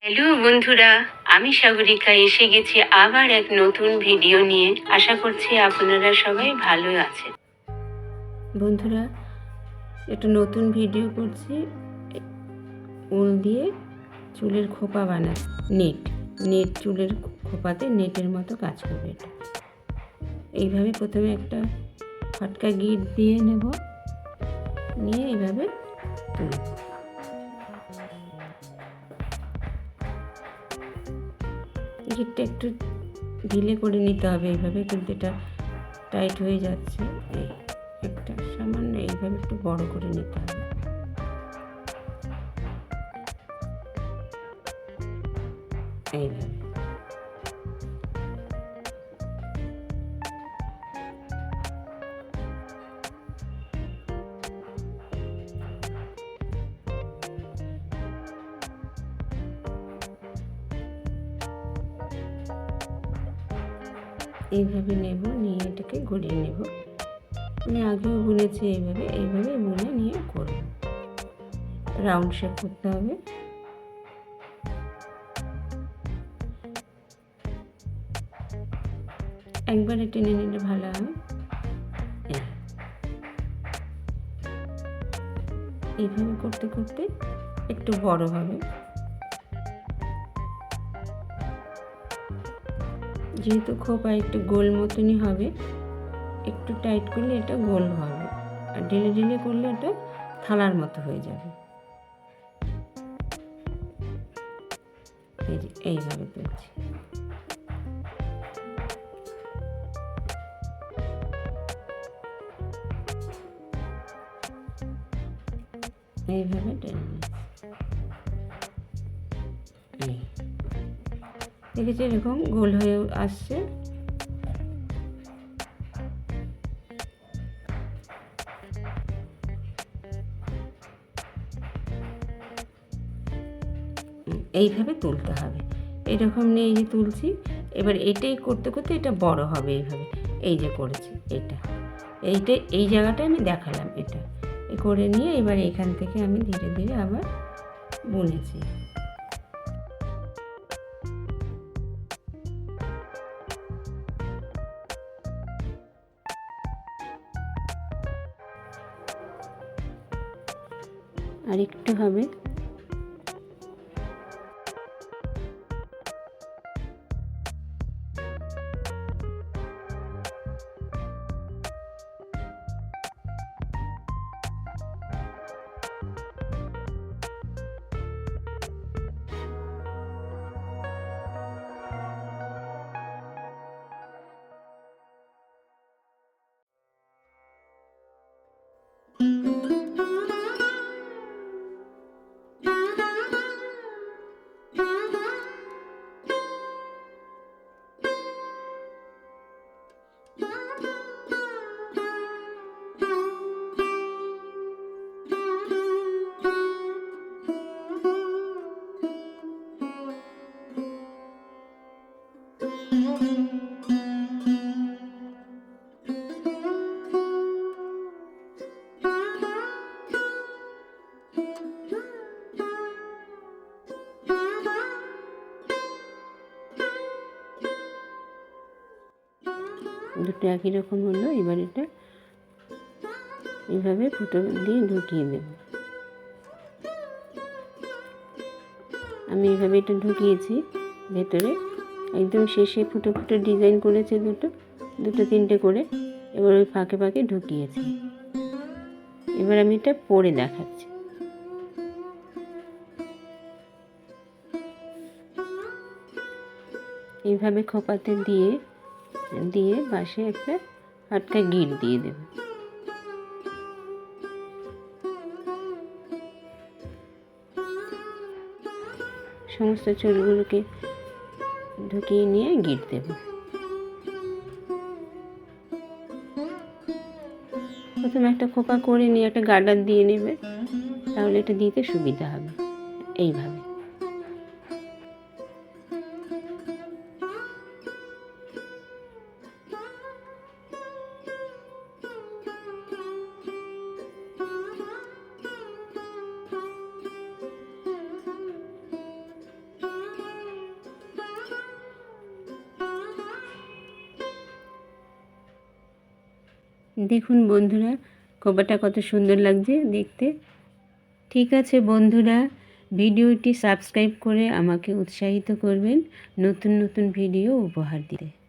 Hello বন্ধুরা, আমি সাগরিকা এসে গেছি আবার এক নতুন ভিডিও নিয়ে। আশা করছি আপনারা সবাই ভালো আছেন। বন্ধুরা, একটা নতুন ভিডিও করছি। উল দিয়ে চুলের খোপা বানাচ্ছি। নেট চুলের খোপাতে নেটের মতো কাজ করবে এটা। এইভাবে প্রথমে একটা ফাটকা গিট দিয়ে নেব, নিয়ে এইভাবে তুলব। গিটটা একটু ঢিলে করে নিতে হবে এইভাবে, কিন্তু এটা টাইট হয়ে যাচ্ছে। এই একটা সামান্য এইভাবে একটু বড় করে নিতে হবে। এইভাবে এইভাবে নেব, নিয়ে এটাকে গড়িয়ে নেব। আমি আগেও বুনেছি এইভাবে বুনে নিয়ে করব। রাউন্ড শেপ করতে হবে। একবারে টেনে নিলে ভালো হয়। এইভাবে করতে করতে একটু বড় হবে। যেহেতু খোপা একটু গোল মতনই হবে, একটু টাইট করলে এটা গোল হবে, আর ঢিলে ঢিলে করলে এটা থালার মতো হয়ে যাবে। এইভাবে তুলছি। এইভাবে টেনে দেখেছি, এরকম গোল হয়ে আসছে। এইভাবে তুলতে হবে। এরকম নিয়ে এই যে তুলছি, এবার এটাই করতে করতে এটা বড় হবে। এইভাবে এই যে করেছি এই জায়গাটা আমি দেখালাম, এটা করে নিয়ে এবার এখান থেকে আমি ধীরে ধীরে আবার বুনেছি। আর একটু হবে। দুটো একই রকম হলো। এবার এটা এইভাবে ফুটো দিয়ে ঢুকিয়ে দেব। আমি এইভাবে এটা ঢুকিয়েছি ভেতরে, একদম শেষে ফুটো ফুটো ডিজাইন করেছে দুটো তিনটে করে। এবার ওই ফাঁকে ফাঁকে ঢুকিয়েছি। এবার আমি এটা পরে দেখাচ্ছি। এইভাবে খোপাতে দিয়ে পাশে একটা ফাটকা গিট দিয়ে দেব। সমস্ত চুলগুলোকে ঢুকিয়ে নিয়ে গিট দেব। প্রথমে একটা খোপা করে নিয়ে একটা গার্ডার দিয়ে নেবে, তাহলে এটা দিতে সুবিধা হবে। এইভাবে দেখুন বন্ধুরা, খোপাটা কত সুন্দর লাগছে দেখতে। ঠিক আছে বন্ধুরা, ভিডিওটি সাবস্ক্রাইব করে আমাকে উৎসাহিত করবেন নতুন নতুন ভিডিও উপহার দিতে।